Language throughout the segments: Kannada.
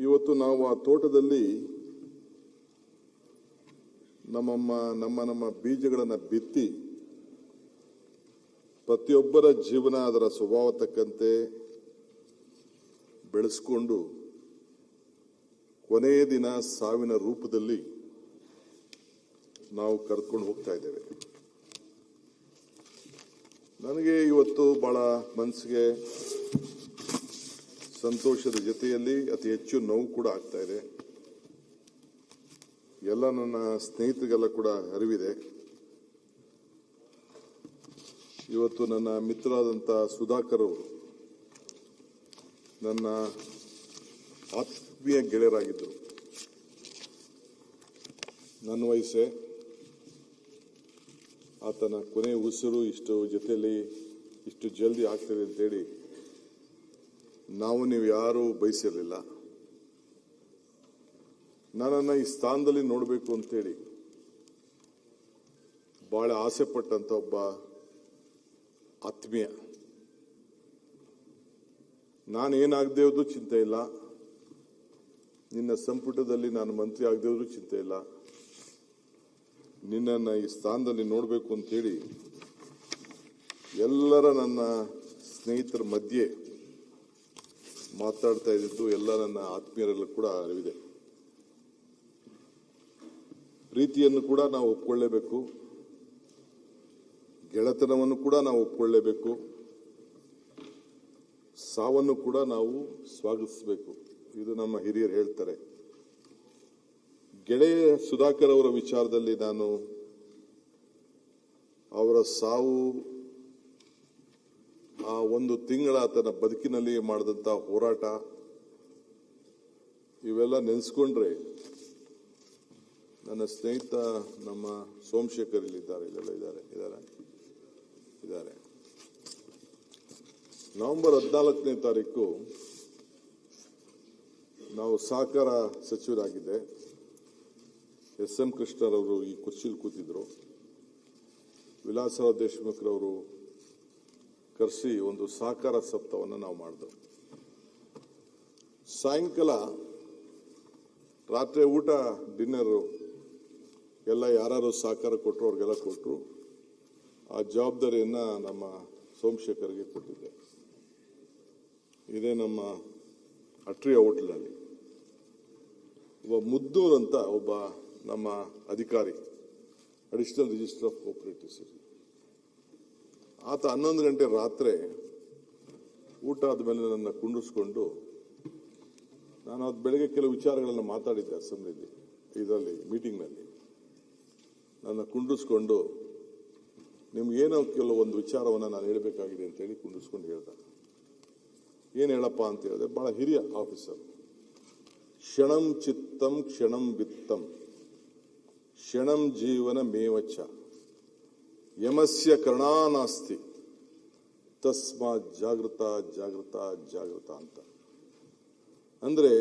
ಇವತ್ತು ನಾವು ಆ ತೋಟದಲ್ಲಿ ನಮ್ಮ ಬೀಜಗಳನ್ನು ಬಿತ್ತಿ ಪ್ರತಿಯೊಬ್ಬರ ಜೀವನ ಅದರ ಸ್ವಭಾವ ತಕ್ಕಂತೆ ಬೆಳೆಸಿಕೊಂಡು ಕೊನೆಯ ದಿನ ಸಾವಿನ ರೂಪದಲ್ಲಿ ನಾವು ಕರೆದುಕೊಂಡು ಹೋಗ್ತಾ ಇದ್ದೇವೆ. ನನಗೆ ಇವತ್ತು ಬಹಳ ಮನಸ್ಸಿಗೆ ಸಂತೋಷದ ಜೊತೆಯಲ್ಲಿ ಅತಿ ಹೆಚ್ಚು ನೋವು ಕೂಡ ಆಗ್ತಾ ಇದೆ. ಎಲ್ಲ ನನ್ನ ಸ್ನೇಹಿತರಿಗೆಲ್ಲ ಕೂಡ ಅರಿವಿದೆ. ಇವತ್ತು ನನ್ನ ಮಿತ್ರರಾದಂಥ ಸುಧಾಕರ್ ಅವರು ನನ್ನ ಆತ್ಮೀಯ ಗೆಳೆಯರಾಗಿದ್ದರು. ನನ್ನ ವಯಸ್ಸೇ, ಆತನ ಕೊನೆ ಉಸಿರು ಇಷ್ಟು ಜೊತೆಯಲ್ಲಿ ಇಷ್ಟು ಜಲ್ದಿ ಆಗ್ತದೆ ಅಂತೇಳಿ ನೀವು ಯಾರೂ ಬಯಸಿರಲಿಲ್ಲ. ನನ್ನನ್ನು ಈ ಸ್ಥಾನದಲ್ಲಿ ನೋಡಬೇಕು ಅಂತೇಳಿ ಬಹಳ ಆಸೆ ಪಟ್ಟಂತ ಒಬ್ಬ ಆತ್ಮೀಯ. ನಾನೇನಾಗದೇ ಇರೋದು ಚಿಂತೆ ಇಲ್ಲ, ನಿನ್ನ ಸಂಪುಟದಲ್ಲಿ ನಾನು ಮಂತ್ರಿ ಆಗದೇ ಇರೋದು ಚಿಂತೆ ಇಲ್ಲ, ನಿನ್ನನ್ನು ಈ ಸ್ಥಾನದಲ್ಲಿ ನೋಡಬೇಕು ಅಂತೇಳಿ ಎಲ್ಲರ ನನ್ನ ಸ್ನೇಹಿತರ ಮಧ್ಯೆ ಮಾತಾಡ್ತಾ ಇದ್ದಿದ್ದು ಎಲ್ಲ ನನ್ನ ಆತ್ಮೀಯರೆಲ್ಲ ಕೂಡ ಅರಿವಿದೆ. ಪ್ರೀತಿಯನ್ನು ಕೂಡ ನಾವು ಒಪ್ಕೊಳ್ಳೇಬೇಕು, ಗೆಳೆತನವನ್ನು ಕೂಡ ನಾವು ಒಪ್ಕೊಳ್ಳೇಬೇಕು, ಸಾವನ್ನು ಕೂಡ ನಾವು ಸ್ವಾಗತಿಸಬೇಕು. ಇದು ನಮ್ಮ ಹಿರಿಯರು ಹೇಳ್ತಾರೆ. ಗೆಳೆಯ ಸುಧಾಕರ್ ಅವರ ವಿಚಾರದಲ್ಲಿ ನಾನು ಅವರ ಸಾವು, ಆ ಒಂದು ತಿಂಗಳ ಆತನ ಬದುಕಿನಲ್ಲಿ ಮಾಡಿದಂಥ ಹೋರಾಟ, ಇವೆಲ್ಲ ನೆನೆಸ್ಕೊಂಡ್ರೆ ನನ್ನ ಸ್ನೇಹಿತ ನಮ್ಮ ಸೋಮಶೇಖರ್ ಇಲ್ಲಿದ್ದಾರೆ, ಇದ್ದಾರೆ. ನವೆಂಬರ್ 14ನೇ ತಾರೀಕು ನಾವು ಸಹಕಾರ ಸಚಿವರಾಗಿದ್ದೆ. ಎಸ್.ಎಂ. ಕೃಷ್ಣರವರು ಈ ಕುರ್ಚಿಲಿ ಕೂತಿದ್ರು. ವಿಲಾಸರಾವ್ ದೇಶಮುಖ್ರವರು ಕರೆಸಿ ಒಂದು ಸಹಕಾರ ಸಪ್ತಾಹವನ್ನು ನಾವು ಮಾಡಿದೆವು. ಸಾಯಂಕಾಲ ರಾತ್ರಿ ಊಟ ಡಿನ್ನರು ಎಲ್ಲ ಯಾರು ಸಹಕಾರ ಕೊಟ್ಟರು ಅವ್ರಿಗೆಲ್ಲ ಕೊಟ್ಟರು. ಆ ಜವಾಬ್ದಾರಿಯನ್ನು ನಮ್ಮ ಸೋಮಶೇಖರ್ಗೆ ಕೊಟ್ಟಿದ್ದೆ. ಇದೇ ನಮ್ಮ ಅಟ್ರಿಯ ಹೋಟೆಲ್ನಲ್ಲಿ ಒಬ್ಬ ಮುದ್ದೂರ್ ಅಂತ ಒಬ್ಬ ನಮ್ಮ ಅಧಿಕಾರಿ, ಅಡಿಷನಲ್ ರಿಜಿಸ್ಟರ್ ಆಫ್ ಕೋಆಪರೇಟಿವ್ಸ್, ಆತ 11 ಗಂಟೆ ರಾತ್ರಿ ಊಟ ಆದಮೇಲೆ ನನ್ನ ಕುಂಡಿಸ್ಕೊಂಡು, ನಾನು ಅದು ಬೆಳಗ್ಗೆ ಕೆಲವು ವಿಚಾರಗಳನ್ನು ಮಾತಾಡಿದ್ದೆ ಅಸೆಂಬ್ಲಿಯಲ್ಲಿ, ಇದರಲ್ಲಿ ಮೀಟಿಂಗ್ನಲ್ಲಿ, ನನ್ನ ಕುಂಡಿಸ್ಕೊಂಡು ನಿಮ್ಗೇನೋ ಕೆಲವೊಂದು ವಿಚಾರವನ್ನು ನಾನು ಹೇಳಬೇಕಾಗಿದೆ ಅಂತೇಳಿ ಕುಂಡಿಸ್ಕೊಂಡು ಹೇಳ್ದ. ಏನು ಹೇಳಪ್ಪ ಅಂತ ಹೇಳಿದೆ. ಬಹಳ ಹಿರಿಯ ಆಫೀಸರ್. ಕ್ಷಣಂ ಚಿತ್ತಂ ಕ್ಷಣಂ ವಿತ್ತಂ ಕ್ಷಣಂ ಜೀವನ ಮೇವಚ್ಚ ಯಮಸ್ಯ ಕರ್ಣಾನಾಸ್ತಿ ತಸ್ಮಾತ್ ಜಾಗೃತ ಜಾಗೃತ ಜಾಗೃತ ಅಂತ. ಅಂದ್ರೆ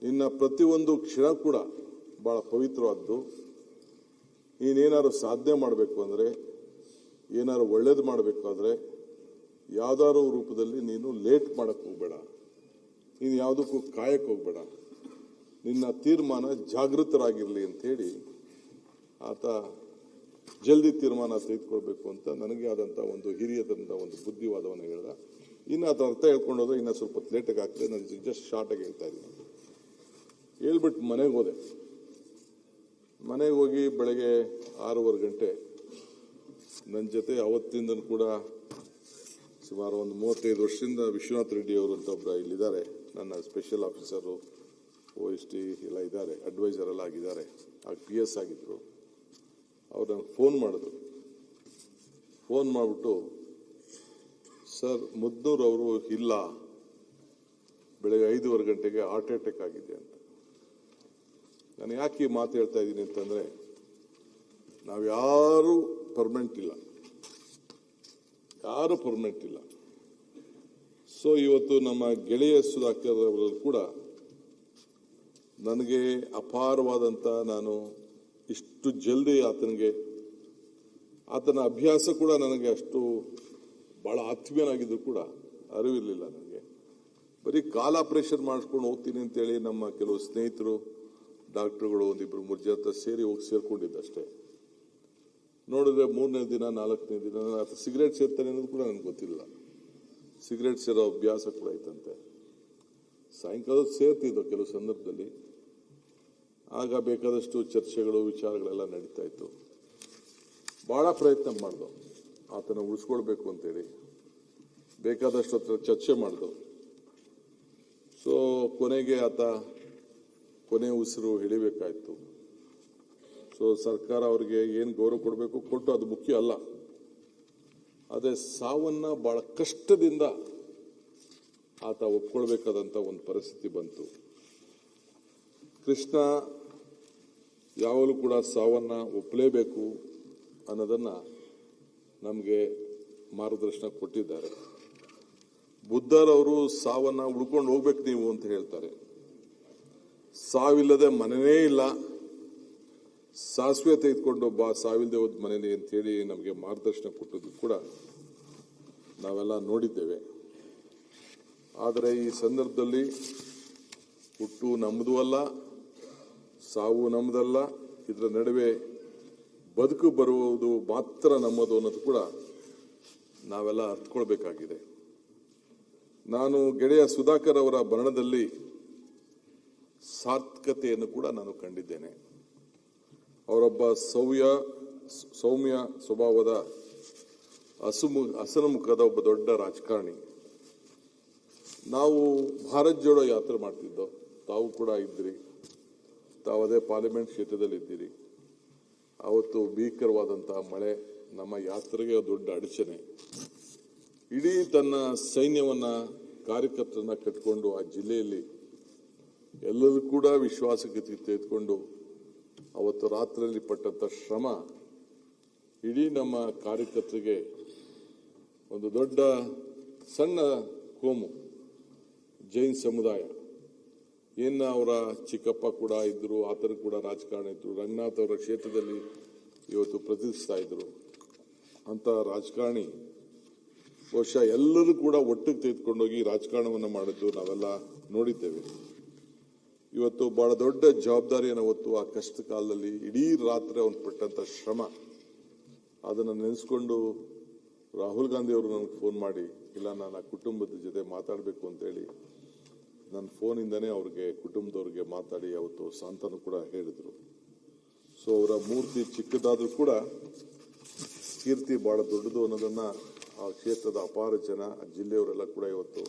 ನಿನ್ನ ಪ್ರತಿಯೊಂದು ಕ್ಷಣ ಕೂಡ ಬಹಳ ಪವಿತ್ರವಾದ್ದು. ನೀನೇನಾದ್ರು ಸಾಧನೆ ಮಾಡಬೇಕು ಅಂದರೆ, ಏನಾದ್ರು ಒಳ್ಳೇದು ಮಾಡಬೇಕು ಆದರೆ ಯಾವ್ದಾದ್ರು ರೂಪದಲ್ಲಿ ನೀನು ಲೇಟ್ ಮಾಡಕ್ಕೆ ಹೋಗ್ಬೇಡ, ನೀನು ಯಾವುದಕ್ಕೂ ಕಾಯಕ್ಕೆ ಹೋಗ್ಬೇಡ, ನಿನ್ನ ತೀರ್ಮಾನ ಜಾಗೃತರಾಗಿರಲಿ ಅಂಥೇಳಿ ಆತ ಜಲ್ದಿ ತೀರ್ಮಾನ ತೆಗೆದುಕೊಳ್ಬೇಕು ಅಂತ ನನಗೆ ಆದಂಥ ಒಂದು ಹಿರಿಯದಂಥ ಒಂದು ಬುದ್ಧಿವಾದವನ್ನು ಹೇಳ್ದ. ಇನ್ನು ಅದರ ಅರ್ಥ ಹೇಳ್ಕೊಂಡೋದ್ರೆ ಇನ್ನೂ ಸ್ವಲ್ಪ ಲೇಟಾಗಿ ಆಗ್ತದೆ. ನಾನು ಜಸ್ಟ್ ಶಾರ್ಟಾಗಿ ಹೇಳ್ತಾ ಇದ್ದೀನಿ. ಹೇಳ್ಬಿಟ್ಟು ಮನೆಗೆ ಹೋದೆ. ಮನೆಗೆ ಹೋಗಿ ಬೆಳಗ್ಗೆ 6:15 ಗಂಟೆ ನನ್ನ ಜೊತೆ ಅವತ್ತಿಂದ ಕೂಡ ಸುಮಾರು ಒಂದು 35 ವರ್ಷದಿಂದ ವಿಶ್ವನಾಥ್ ರೆಡ್ಡಿ ಅವರು ಅಂತ ಒಬ್ಬರು ಇಲ್ಲಿದ್ದಾರೆ, ನನ್ನ ಸ್ಪೆಷಲ್ ಆಫೀಸರು, OST ಎಲ್ಲ ಇದ್ದಾರೆ, ಅಡ್ವೈಸರ್ ಎಲ್ಲ ಆಗಿದ್ದಾರೆ, ಆಗ PS ಆಗಿದ್ರು. ಅವ್ರು ನನಗೆ ಫೋನ್ ಮಾಡಿದ್ರು. ಫೋನ್ ಮಾಡಿಬಿಟ್ಟು, ಸರ್ ಮುದ್ನೂರ್ ಅವರು ಇಲ್ಲ, ಬೆಳಗ್ಗೆ 5:15 ಗಂಟೆಗೆ ಹಾರ್ಟ್ ಅಟ್ಯಾಕ್ ಆಗಿದೆ ಅಂತ. ನಾನು ಯಾಕೆ ಈ ಮಾತು ಹೇಳ್ತಾ ಇದ್ದೀನಿ ಅಂತಂದರೆ, ನಾವು ಯಾರೂ ಪರ್ಮನೆಂಟ್ ಇಲ್ಲ. ಸೊ ಇವತ್ತು ನಮ್ಮ ಗೆಳೆಯ ಸುಧಾಕರ್ ಅವರು ಕೂಡ ನನಗೆ ಅಪಾರವಾದಂಥ, ನಾನು ಇಷ್ಟು ಜಲ್ದಿ ಆತನ ಅಭ್ಯಾಸ ಕೂಡ ನನಗೆ ಅಷ್ಟು ಬಹಳ ಆತ್ಮೀಯನಾಗಿದ್ದು ಕೂಡ ಅರಿವಿರಲಿಲ್ಲ ನನಗೆ. ಬರೀ ಕಾಲ್ ಆಪರೇಷನ್ ಮಾಡಿಸ್ಕೊಂಡು ಹೋಗ್ತೀನಿ ಅಂತೇಳಿ ನಮ್ಮ ಕೆಲವು ಸ್ನೇಹಿತರು ಡಾಕ್ಟರ್ಗಳು ಒಂದಿಬ್ರು ಮೂರು ಜನ ಸೇರಿ ಹೋಗಿ ಸೇರ್ಕೊಂಡಿದ್ದಷ್ಟೇ. ನೋಡಿದ್ರೆ 3ನೇ ದಿನ 4ನೇ ದಿನ ಅಥವಾ ಸಿಗರೇಟ್ ಸೇರ್ತಾನೆ ಅನ್ನೋದು ಕೂಡ ನನಗೆ ಗೊತ್ತಿಲ್ಲ. ಸಿಗರೇಟ್ ಸೇರೋ ಅಭ್ಯಾಸ ಕೂಡ ಐತಂತೆ. ಸಾಯಂಕಾಲ ಸೇರ್ತಿದ್ದವು ಕೆಲವು ಸಂದರ್ಭದಲ್ಲಿ. ಆಗ ಬೇಕಾದಷ್ಟು ಚರ್ಚೆಗಳು ವಿಚಾರಗಳೆಲ್ಲ ನಡೀತಾ ಇತ್ತು. ಬಹಳ ಪ್ರಯತ್ನ ಮಾಡ್ದು ಆತನ ಉಳಿಸ್ಕೊಳ್ಬೇಕು ಅಂತೇಳಿ, ಬೇಕಾದಷ್ಟು ಹತ್ರ ಚರ್ಚೆ ಮಾಡ್ದು. ಸೊ ಕೊನೆಗೆ ಆತ ಕೊನೆ ಉಸಿರು ಹಿಡಿಬೇಕಾಯ್ತು. ಸೊ ಸರ್ಕಾರ ಅವ್ರಿಗೆ ಏನು ಗೌರವ ಕೊಡಬೇಕು ಕೊಟ್ಟು, ಅದು ಮುಖ್ಯ ಅಲ್ಲ. ಅದೇ ಸಾವನ್ನ ಬಹಳ ಕಷ್ಟದಿಂದ ಆತ ಒಪ್ಕೊಳ್ಬೇಕಾದಂತ ಒಂದು ಪರಿಸ್ಥಿತಿ ಬಂತು. ಕೃಷ್ಣ ಯಾವಾಗಲೂ ಕೂಡ ಸಾವನ್ನ ಒಪ್ಪಲೇಬೇಕು ಅನ್ನೋದನ್ನ ನಮಗೆ ಮಾರ್ಗದರ್ಶನ ಕೊಟ್ಟಿದ್ದಾರೆ. ಬುದ್ಧರವರು ಸಾವನ್ನ ಉಳ್ಕೊಂಡು ಹೋಗ್ಬೇಕು ನೀವು ಅಂತ ಹೇಳ್ತಾರೆ. ಸಾವಿಲ್ಲದೆ ಮನೆಯೇ ಇಲ್ಲ, ಸಾಸಿವೆ ತೆಗೆದುಕೊಂಡು ಬಾ ಸಾವಿಲ್ಲದೆ ಹೋದ ಮನೆಯಲ್ಲಿ ಅಂತ ಹೇಳಿ ನಮಗೆ ಮಾರ್ಗದರ್ಶನ ಕೊಟ್ಟದ್ದು ಕೂಡ ನಾವೆಲ್ಲ ನೋಡಿದ್ದೇವೆ. ಆದರೆ ಈ ಸಂದರ್ಭದಲ್ಲಿ ಹುಟ್ಟು ನಮ್ಮದು ಅಲ್ಲ, ಸಾವು ನಮ್ಮದಲ್ಲ, ಇದರ ನಡುವೆ ಬದುಕು ಬರುವುದು ಮಾತ್ರ ನಮ್ಮದು ಅನ್ನೋದು ಕೂಡ ನಾವೆಲ್ಲ ಅರ್ಥಕೊಳ್ಬೇಕಾಗಿದೆ. ನಾನು ಗೆಳೆಯ ಸುಧಾಕರ್ ಅವರ ಮರಣದಲ್ಲಿ ಸಾರ್ಥಕತೆಯನ್ನು ಕೂಡ ನಾನು ಕಂಡಿದ್ದೇನೆ. ಅವರೊಬ್ಬ ಸೌಮ್ಯ ಸ್ವಭಾವದ ಹಸನ್ಮುಖದ ಒಬ್ಬ ದೊಡ್ಡ ರಾಜಕಾರಣಿ. ನಾವು ಭಾರತ್ ಜೋಡೋ ಯಾತ್ರೆ ಮಾಡ್ತಿದ್ದೋ, ತಾವು ಕೂಡ ಇದ್ದೀರಿ, ತಾವದೇ ಪಾರ್ಲಿಮೆಂಟ್ ಕ್ಷೇತ್ರದಲ್ಲಿ ಇದ್ದೀರಿ. ಅವತ್ತು ಭೀಕರವಾದಂತಹ ಮಳೆ ನಮ್ಮ ಯಾತ್ರೆಗೆ ದೊಡ್ಡ ಅಡಚಣೆ. ಇಡೀ ತನ್ನ ಸೈನ್ಯವನ್ನ ಕಾರ್ಯಕರ್ತರನ್ನ ಕಟ್ಕೊಂಡು ಆ ಜಿಲ್ಲೆಯಲ್ಲಿ ಎಲ್ಲರೂ ಕೂಡ ವಿಶ್ವಾಸಕ್ಕೆ ತೆಗೆದುಕೊಂಡು ಅವತ್ತು ರಾತ್ರಿಯಲ್ಲಿ ಪಟ್ಟಂತ ಶ್ರಮ ಇಡೀ ನಮ್ಮ ಕಾರ್ಯಕರ್ತರಿಗೆ ಒಂದು ದೊಡ್ಡ ಸಣ್ಣ ಕೋಮು ಜೈನ್ ಸಮುದಾಯ ಅವರ ಚಿಕ್ಕಪ್ಪ ಕೂಡ ಇದ್ರು, ಆತನು ಕೂಡ ರಾಜಕಾರಣ ಇದ್ರು, ರಂಗನಾಥ್ ಅವರ ಕ್ಷೇತ್ರದಲ್ಲಿ ಇವತ್ತು ಪ್ರತಿಷ್ಠಿಸ್ತಾ ಇದ್ರು. ಅಂತ ರಾಜಕಾರಣಿ ಬಹುಶಃ ಎಲ್ಲರೂ ಕೂಡ ಒಟ್ಟಿಗೆ ತೆಗೆದುಕೊಂಡೋಗಿ ರಾಜಕಾರಣವನ್ನು ಮಾಡಿದ್ದು ನಾವೆಲ್ಲ ನೋಡಿದ್ದೇವೆ. ಇವತ್ತು ಬಹಳ ದೊಡ್ಡ ಜವಾಬ್ದಾರಿಯನ್ನು ಹೊತ್ತು ಆ ಕಷ್ಟ ಕಾಲದಲ್ಲಿ ಇಡೀ ರಾತ್ರಿ ಅವನು ಪಟ್ಟಂತ ಶ್ರಮ ಅದನ್ನು ನೆನೆಸ್ಕೊಂಡು ರಾಹುಲ್ ಗಾಂಧಿ ಅವರು ನನಗೆ ಫೋನ್ ಮಾಡಿ, ಇಲ್ಲ ನಾನು ಆ ಕುಟುಂಬದ ಜೊತೆ ಮಾತಾಡಬೇಕು ಅಂತೇಳಿ ನನ್ನ ಫೋನಿಂದನೇ ಅವ್ರಿಗೆ ಕುಟುಂಬದವ್ರಿಗೆ ಮಾತಾಡಿ ಅವತ್ತು ಸಾಂತ್ವನ ಕೂಡ ಹೇಳಿದ್ರು. ಸೊ ಅವರ ಮೂರ್ತಿ ಚಿಕ್ಕದಾದ್ರೂ ಕೂಡ ಕೀರ್ತಿ ಬಹಳ ದೊಡ್ಡದು ಅನ್ನೋದನ್ನ ಆ ಕ್ಷೇತ್ರದ ಅಪಾರ ಜನ, ಆ ಜಿಲ್ಲೆಯವರೆಲ್ಲ ಕೂಡ ಇವತ್ತು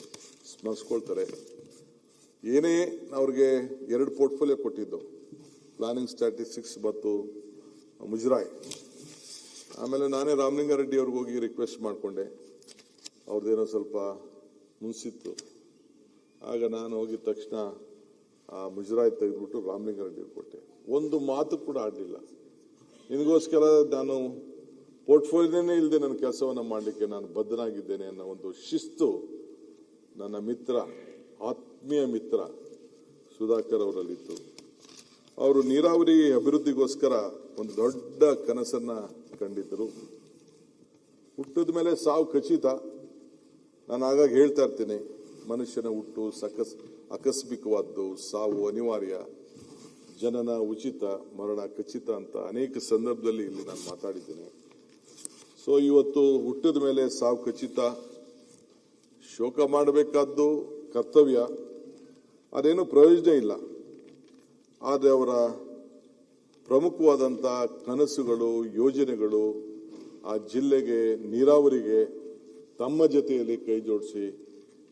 ಸ್ಮರಿಸ್ಕೊಳ್ತಾರೆ. ಏನೇ ಅವ್ರಿಗೆ 2 ಪೋರ್ಟ್ಫೋಲಿಯೋ ಕೊಟ್ಟಿದ್ದು, ಪ್ಲಾನಿಂಗ್ ಸ್ಟ್ಯಾಟಿಸ್ಟಿಕ್ಸ್ ಮತ್ತು ಮುಜರಾಯಿ. ಆಮೇಲೆ ನಾನೇ ರಾಮಲಿಂಗಾರೆಡ್ಡಿ ಅವ್ರಿಗೆ ಹೋಗಿ ರಿಕ್ವೆಸ್ಟ್ ಮಾಡಿಕೊಂಡೆ, ಅವ್ರದ್ದೇನೋ ಸ್ವಲ್ಪ ಮುನ್ಸಿತ್ತು. ಆಗ ನಾನು ಹೋಗಿದ ತಕ್ಷಣ ಆ ಮುಜರಾಯಿ ತೆಗೆದ್ಬಿಟ್ಟು ರಾಮಲಿಂಗಾರೆಡ್ಡಿ ಅವ್ರಿಗೆ ಕೊಟ್ಟೆ. ಒಂದು ಮಾತು ಕೂಡ ಆಡಲಿಲ್ಲ. ನಿನಗೋಸ್ಕರ ನಾನು ಪೋರ್ಟ್ಫೋಲಿಯೋನೇ ಇಲ್ಲದೆ ನನ್ನ ಕೆಲಸವನ್ನು ಮಾಡಲಿಕ್ಕೆ ನಾನು ಬದ್ಧನಾಗಿದ್ದೇನೆ ಅನ್ನೋ ಒಂದು ಶಿಸ್ತು ನನ್ನ ಮಿತ್ರ, ಆತ್ಮೀಯ ಮಿತ್ರ ಸುಧಾಕರ್ ಅವರಲ್ಲಿತ್ತು. ಅವರು ನೀರಾವರಿ ಅಭಿವೃದ್ಧಿಗೋಸ್ಕರ ಒಂದು ದೊಡ್ಡ ಕನಸನ್ನ ಕಂಡಿದ್ದರು. ಹುಟ್ಟಿದ ಮೇಲೆ ಸಾವು ಖಚಿತ. ನಾನು ಆಗಾಗ ಹೇಳ್ತಾ ಇರ್ತೀನಿ, ಮನುಷ್ಯನ ಹುಟ್ಟು ಆಕಸ್ಮಿಕವಾದ್ದು, ಸಾವು ಅನಿವಾರ್ಯ, ಜನನ ಉಚಿತ, ಮರಣ ಖಚಿತ ಅಂತ ಅನೇಕ ಸಂದರ್ಭದಲ್ಲಿ ಇಲ್ಲಿ ನಾನು ಮಾತಾಡಿದ್ದೇನೆ. ಸೊ ಇವತ್ತು ಹುಟ್ಟಿದ ಮೇಲೆ ಸಾವು ಖಚಿತ, ಶೋಕ ಮಾಡಬೇಕಾದ್ದು ಕರ್ತವ್ಯ, ಅದೇನು ಪ್ರಯೋಜನ ಇಲ್ಲ. ಆದರೆ ಅವರ ಪ್ರಮುಖವಾದಂಥ ಕನಸುಗಳು, ಯೋಜನೆಗಳು ಆ ಜಿಲ್ಲೆಗೆ, ನೀರಾವರಿಗೆ ತಮ್ಮ ಜೊತೆಯಲ್ಲಿ ಕೈ ಜೋಡಿಸಿ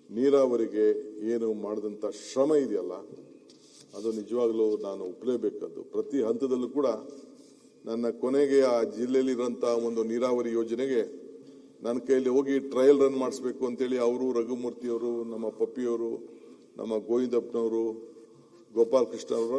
ನೀರಾವರಿಗೆ ಏನು ಮಾಡಿದಂಥ ಶ್ರಮ ಇದೆಯಲ್ಲ, ಅದು ನಿಜವಾಗ್ಲೂ ನಾನು ಒಪ್ಪಲೇಬೇಕಾದ್ದು. ಪ್ರತಿ ಹಂತದಲ್ಲೂ ಕೂಡ ನನ್ನ ಕೊನೆಗೆ ಆ ಜಿಲ್ಲೆಯಲ್ಲಿರುವಂಥ ಒಂದು ನೀರಾವರಿ ಯೋಜನೆಗೆ ನನ್ನ ಕೈಯಲ್ಲಿ ಹೋಗಿ ಟ್ರಯಲ್ ರನ್ ಮಾಡಿಸ್ಬೇಕು ಅಂತೇಳಿ ಅವರು, ರಘುಮೂರ್ತಿಯವರು, ನಮ್ಮ ಪಪ್ಪಿಯವರು, ನಮ್ಮ ಗೋವಿಂದಪ್ಪನವರು, ಗೋಪಾಲಕೃಷ್ಣ ಅವರು